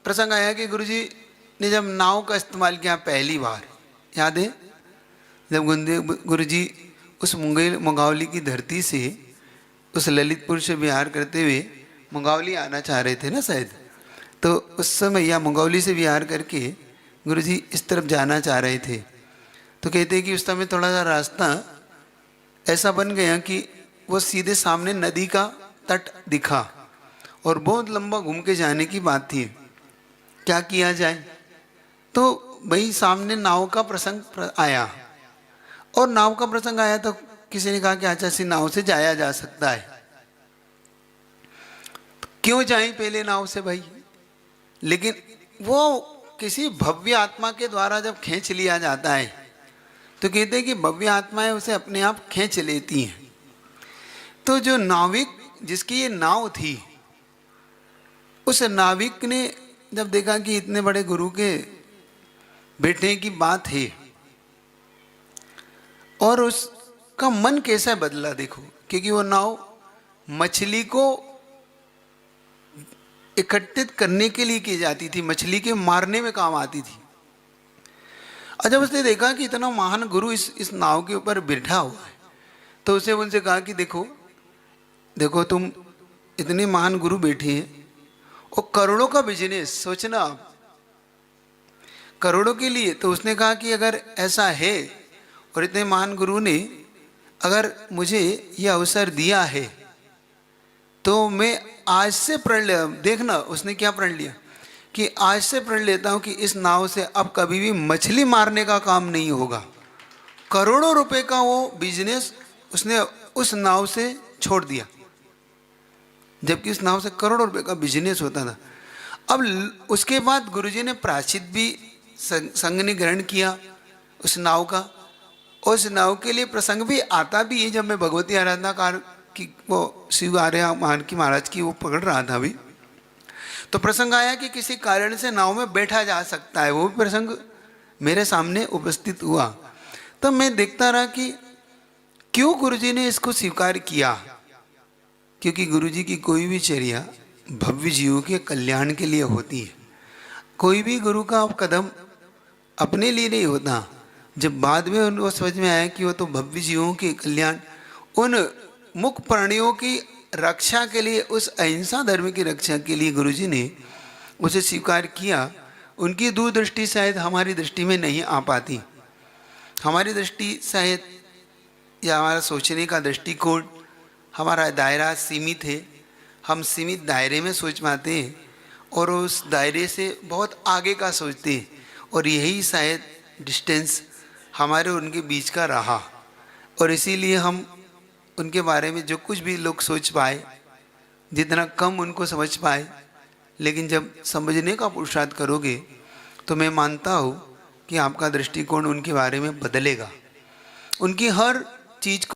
प्रसंग आया कि गुरुजी ने जब नाव का इस्तेमाल किया पहली बार, याद है जब गुरुजी उस मुंगावली की धरती से, उस ललितपुर से विहार करते हुए मुंगावली आना चाह रहे थे ना शायद, तो उस समय या मुंगावली से विहार करके गुरुजी इस तरफ जाना चाह रहे थे। तो कहते हैं कि उस समय थोड़ा सा रास्ता ऐसा बन गया कि वो सीधे सामने नदी का तट दिखा और बहुत लंबा घूम के जाने की बात थी। क्या किया जाए, तो भाई सामने नाव का प्रसंग आया, और नाव का प्रसंग आया तो किसी ने कहा कि अच्छा सी नाव से जाया जा सकता है, क्यों जाएं पहले नाव से भाई। लेकिन वो किसी भव्य आत्मा के द्वारा जब खींच लिया जाता है तो कहते हैं कि भव्य आत्माएं उसे अपने आप खींच लेती हैं। तो जो नाविक जिसकी ये नाव थी, उस नाविक ने जब देखा कि इतने बड़े गुरु के बेटे की बात है, और उसका मन कैसा बदला देखो, क्योंकि वो नाव मछली को इकट्ठित करने के लिए की जाती थी, मछली के मारने में काम आती थी। और जब उसने देखा कि इतना महान गुरु इस नाव के ऊपर बैठा हुआ है, तो उसे उनसे कहा कि देखो देखो तुम इतने महान गुरु बैठे हैं, और करोड़ों का बिजनेस सोचना आप, करोड़ों के लिए। तो उसने कहा कि अगर ऐसा है और इतने महान गुरु ने अगर मुझे यह अवसर दिया है तो मैं आज से प्रण ले, देखना उसने क्या प्रण लिया कि आज से प्रण लेता हूं कि इस नाव से अब कभी भी मछली मारने का काम नहीं होगा। करोड़ों रुपए का वो बिजनेस उसने उस नाव से छोड़ दिया, जबकि उस नाव से करोड़ों रुपए का बिजनेस होता था। अब उसके बाद गुरुजी ने प्रायश्चित भी संघ ने ग्रहण किया उस नाव का। उस नाव के लिए प्रसंग भी आता भी है, जब मैं भगवती आराधना कार की वो शिव आर्य मान की महाराज की वो पकड़ रहा था अभी, तो प्रसंग आया कि किसी कारण से नाव में बैठा जा सकता है। वो भी प्रसंग मेरे सामने उपस्थित हुआ। तब मैं देखता रहा कि क्यों गुरुजी ने इसको स्वीकार किया, क्योंकि गुरुजी की कोई भी चर्या भव्य जीवों के कल्याण के लिए होती है। कोई भी गुरु का कदम अपने लिए नहीं होता। जब बाद में उनको समझ में आया कि वो तो भव्य जीवों के कल्याण, उन मुख प्राणियों की रक्षा के लिए, उस अहिंसा धर्म की रक्षा के लिए गुरुजी ने उसे स्वीकार किया। उनकी दूरदृष्टि शायद हमारी दृष्टि में नहीं आ पाती। हमारी दृष्टि शायद या हमारा सोचने का दृष्टिकोण, हमारा दायरा सीमित है। हम सीमित दायरे में सोच पाते हैं और उस दायरे से बहुत आगे का सोचते हैं, और यही शायद डिस्टेंस हमारे उनके बीच का रहा। और इसीलिए हम उनके बारे में जो कुछ भी लोग सोच पाए, जितना कम उनको समझ पाए, लेकिन जब समझने का पुरुषार्थ करोगे तो मैं मानता हूँ कि आपका दृष्टिकोण उनके बारे में बदलेगा। उनकी हर चीज़ को